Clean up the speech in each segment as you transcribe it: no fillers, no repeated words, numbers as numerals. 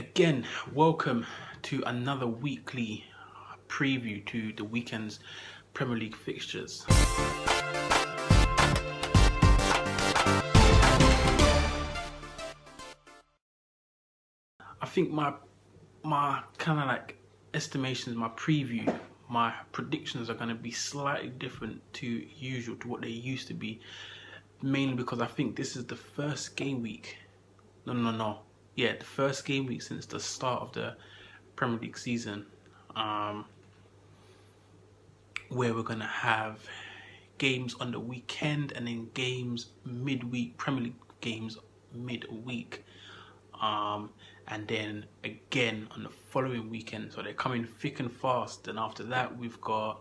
Again, welcome to another weekly preview to the weekend's Premier League fixtures. I think my kind of like estimations, my preview, my predictions are going to be slightly different to usual, to what they used to be, mainly because I think this is the first game week. Yeah, the first game week since the start of the Premier League season, where we're gonna have games on the weekend and then games midweek, Premier League games midweek, and then again on the following weekend. So they're coming thick and fast. And after that, we've got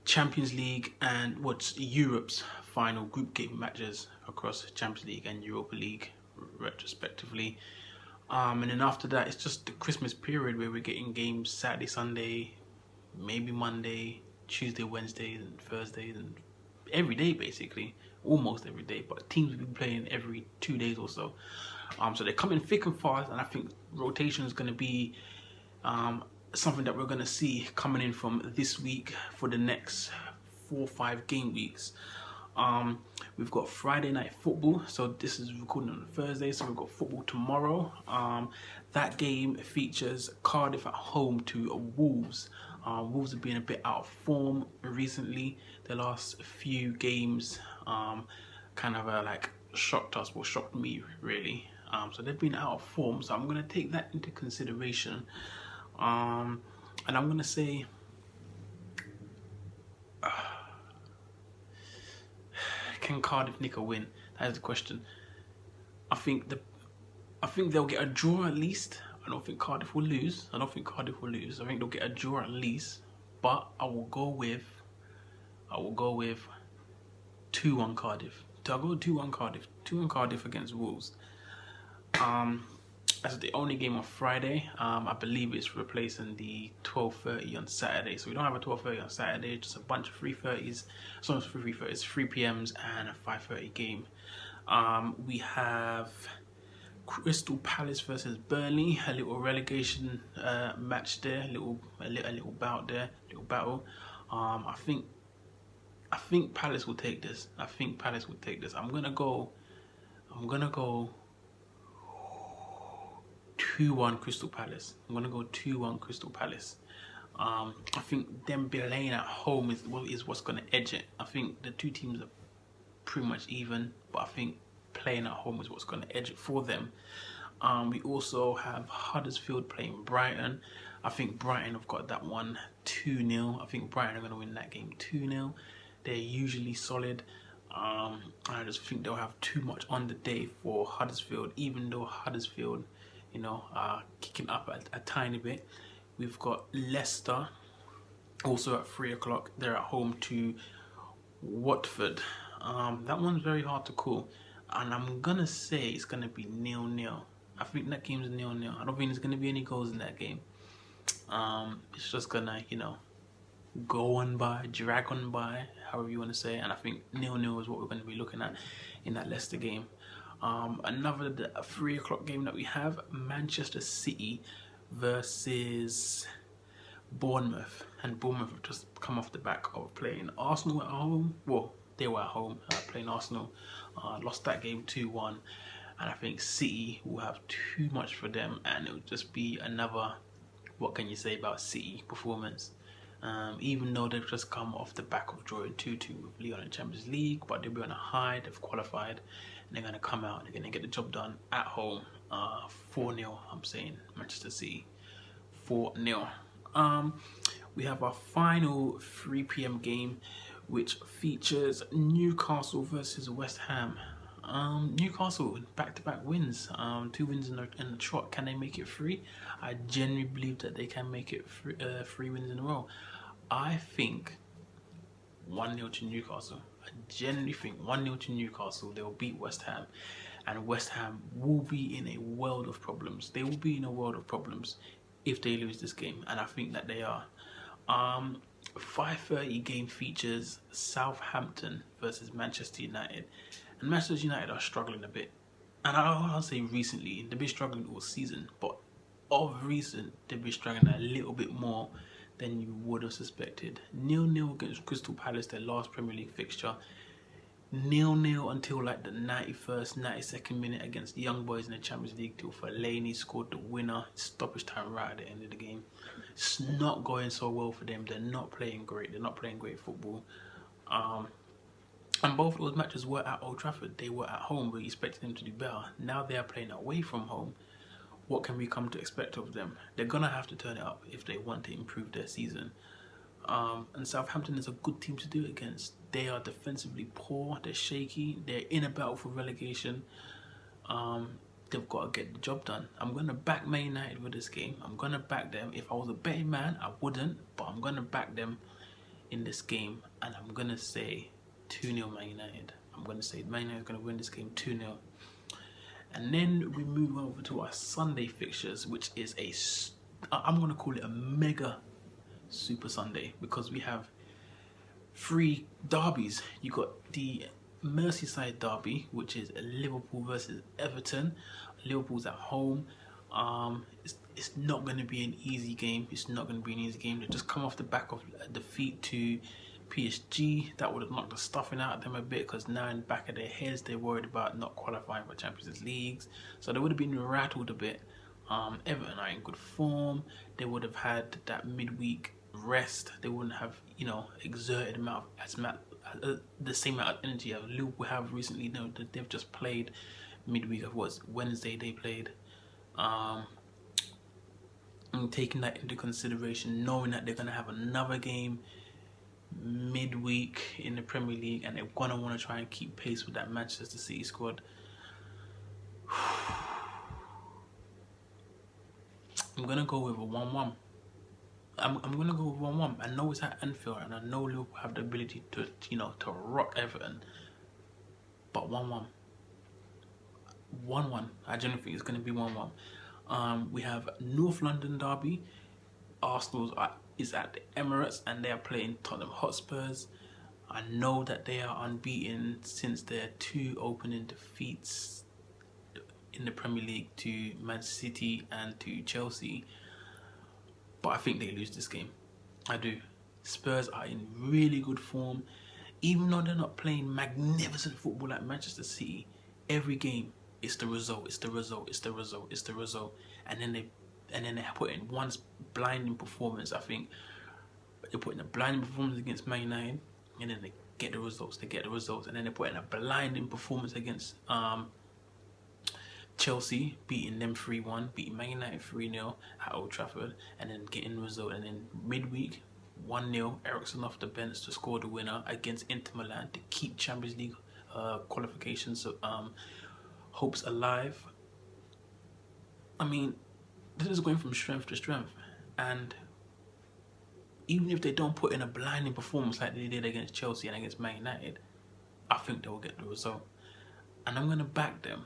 Champions League and what's Europe's final group game matches across Champions League and Europa League retrospectively. And then after that, it's just the Christmas period where we're getting games Saturday, Sunday, maybe Monday, Tuesday, Wednesday, and Thursdays, and every day basically, almost every day. But teams will be playing every 2 days or so. So they're coming thick and fast, and I think rotation is going to be something that we're going to see coming in from this week for the next 4 or 5 game weeks. We've got Friday night football, so this is recording on Thursday, so we've got football tomorrow. That game features Cardiff at home to Wolves. Wolves have been a bit out of form recently. The last few games kind of like shocked us, or shocked me really. So they've been out of form, so I'm going to take that into consideration. And I'm going to say can Cardiff nick a win? That is the question. I think they'll get a draw at least. I don't think Cardiff will lose. I think they'll get a draw at least. But I will go with 2-1 Cardiff. I'll go 2-1 Cardiff. 2-1 Cardiff against Wolves. That's the only game on Friday. I believe it's replacing the 12:30 on Saturday. So we don't have a 12:30 on Saturday, just a bunch of 3:30s. So it's 3:30s, 3 p.m.s and a 5:30 game. We have Crystal Palace versus Burnley, a little relegation match there, a little bout there, little battle. I think Palace will take this. I'm gonna go 2-1 Crystal Palace. I think them playing at home is what's going to edge it. I think the two teams are pretty much even, but I think playing at home is what's going to edge it for them. We also have Huddersfield playing Brighton. I think Brighton have got that one 2-0. I think Brighton are going to win that game 2-0. They're usually solid. I just think they'll have too much on the day for Huddersfield, even though Huddersfield, kicking up a tiny bit. We've got Leicester also at 3 o'clock. They're at home to Watford. That one's very hard to call, and I'm gonna say it's gonna be 0-0. I think that game's 0-0. I don't think there's gonna be any goals in that game. It's just gonna, go on by, drag on by, however you want to say it. And I think 0-0 is what we're going to be looking at in that Leicester game. Another 3 o'clock game that we have, Manchester City versus Bournemouth. And Bournemouth have just come off the back of playing Arsenal at home. Well, they were at home playing Arsenal. Lost that game 2-1. And I think City will have too much for them, and it will just be another, what can you say about City performance? Even though they've just come off the back of drawing 2-2 with Lyon in Champions League, but they'll be on a high, they've qualified, and they're going to come out and they're going to get the job done at home. 4-0, I'm saying, Manchester City, 4-0. We have our final 3 p.m. game, which features Newcastle versus West Ham. Newcastle, back-to-back wins, 2 wins in the trot. Can they make it 3? I genuinely believe that they can make it 3 wins in a row. I think 1-0 to Newcastle. I genuinely think 1-0 to Newcastle. They will beat West Ham, and West Ham will be in a world of problems. They will be in a world of problems if they lose this game, and I think that they are. 5:30 game features Southampton versus Manchester United. And Manchester United are struggling a bit. and I'll say recently, they've been struggling all season, but of recent, they've been struggling a little bit more than you would have suspected. 0-0 against Crystal Palace, their last Premier League fixture. 0-0 until like the 91st, 92nd minute against the Young Boys in the Champions League till Fellaini scored the winner. Stoppage time right at the end of the game. It's not going so well for them. They're not playing great. They're not playing great football. And both of those matches were at Old Trafford. They were at home. We expected them to do better. Now they are playing away from home. What can we come to expect of them? They're going to have to turn it up if they want to improve their season. And Southampton is a good team to do it against. They are defensively poor. They're shaky. They're in a battle for relegation. They've got to get the job done. I'm going to back Man United with this game. I'm going to back them. If I was a betting man, I wouldn't. But I'm going to back them in this game. And I'm going to say 2-0 Man United. I'm going to say Man United is going to win this game 2-0. And then we move over to our Sunday fixtures, which is I'm going to call it a mega Super Sunday, because we have 3 derbies. You got the Merseyside derby, which is Liverpool versus Everton. Liverpool's at home. It's not going to be an easy game. It's not going to be an easy game. They just come off the back of a defeat to PSG. That would have knocked the stuffing out of them a bit, because now in the back of their heads they're worried about not qualifying for Champions Leagues. So they would have been rattled a bit. Everton are in good form. They would have had that midweek rest. They wouldn't have, exerted the same amount of energy as Liverpool have recently. They've just played midweek. Of what's Wednesday they played. And taking that into consideration, knowing that they're going to have another game midweek in the Premier League, and they're going to want to try and keep pace with that Manchester City squad. I'm going to go with a 1-1. I'm going to go with 1-1. I know it's at Anfield, and I know Liverpool have the ability to rock Everton. But 1-1. 1-1. I genuinely think it's going to be 1-1. We have North London derby. Arsenal is at the Emirates, and they are playing Tottenham Hotspurs. I know that they are unbeaten since their 2 opening defeats in the Premier League to Man City and to Chelsea. But I think they lose this game. I do. Spurs are in really good form. Even though they're not playing magnificent football like Manchester City, every game it's the result, it's the result, it's the result, it's the result. And then they put in one blinding performance. I think they put in a blinding performance against Man United, and then they get the results. They get the results, and then they put in a blinding performance against Chelsea, beating them 3-1, beating Man United 3-0 at Old Trafford, and then getting the result. And then midweek, 1-0, Eriksen off the bench to score the winner against Inter Milan to keep Champions League qualifications hopes alive. I mean, this is going from strength to strength, and even if they don't put in a blinding performance like they did against Chelsea and against Man United, I think they will get the result. And I'm going to back them.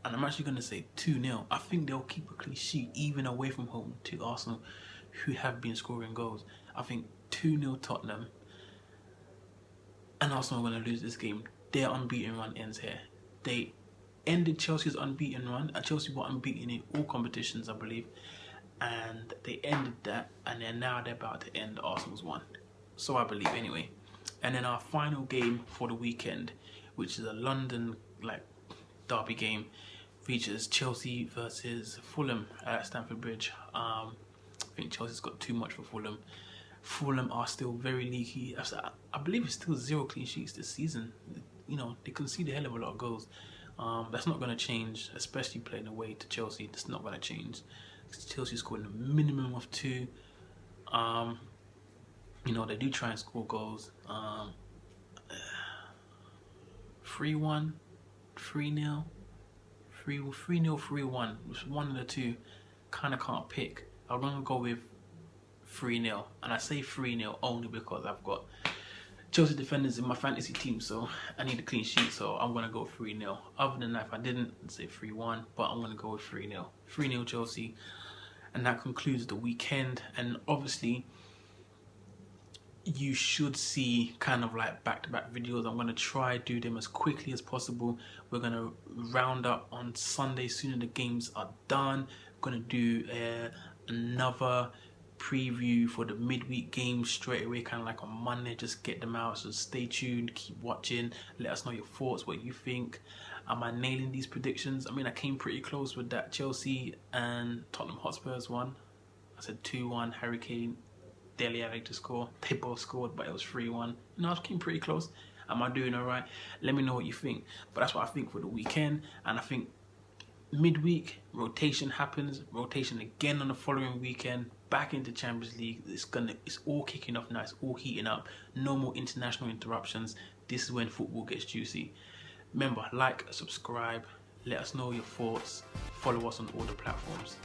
And I'm actually going to say 2-0. I think they'll keep a clean sheet even away from home to Arsenal, who have been scoring goals. I think 2-0 Tottenham. And Arsenal are going to lose this game. Their unbeaten run ends here. They ended Chelsea's unbeaten run. Chelsea were unbeaten in all competitions, I believe. And they ended that. And they're about to end Arsenal's one. So I believe anyway. And then our final game for the weekend, which is a London derby game, features Chelsea versus Fulham at Stamford Bridge. I think Chelsea's got too much for Fulham. Fulham are still very leaky. I believe it's still 0 clean sheets this season. They concede a hell of a lot of goals. That's not going to change, especially playing away to Chelsea. That's not going to change. Chelsea scoring a minimum of 2. They do try and score goals. 3-1, 3-0, 3-0, 3-1. It's one of the two. Kind of can't pick. I'm going to go with 3-0. And I say 3-0 only because I've got Chelsea defenders in my fantasy team, so I need a clean sheet, so I'm going to go 3-0. Other than that, if I didn't, I'd say 3-1, but I'm going to go with 3-0. 3-0 Chelsea. And that concludes the weekend. And obviously, you should see kind of like back-to-back videos. I'm going to try do them as quickly as possible. We're going to round up on Sunday sooner the games are done. We're going to do another preview for the midweek games straight away, kind of like on Monday. Just get them out, so stay tuned, keep watching, let us know your thoughts, what you think. Am I nailing these predictions? I mean, I came pretty close with that Chelsea and Tottenham Hotspurs one. I said 2-1, Harry Kane, Dele Alli to score. They both scored, but it was 3-1. No, I came pretty close. Am I doing all right? Let me know what you think. But that's what I think for the weekend. And I think midweek rotation happens. Rotation again on the following weekend. Back into Champions League. It's all kicking off now. It's all heating up. No more international interruptions. This is when football gets juicy. Remember, like, subscribe. Let us know your thoughts. Follow us on all the platforms.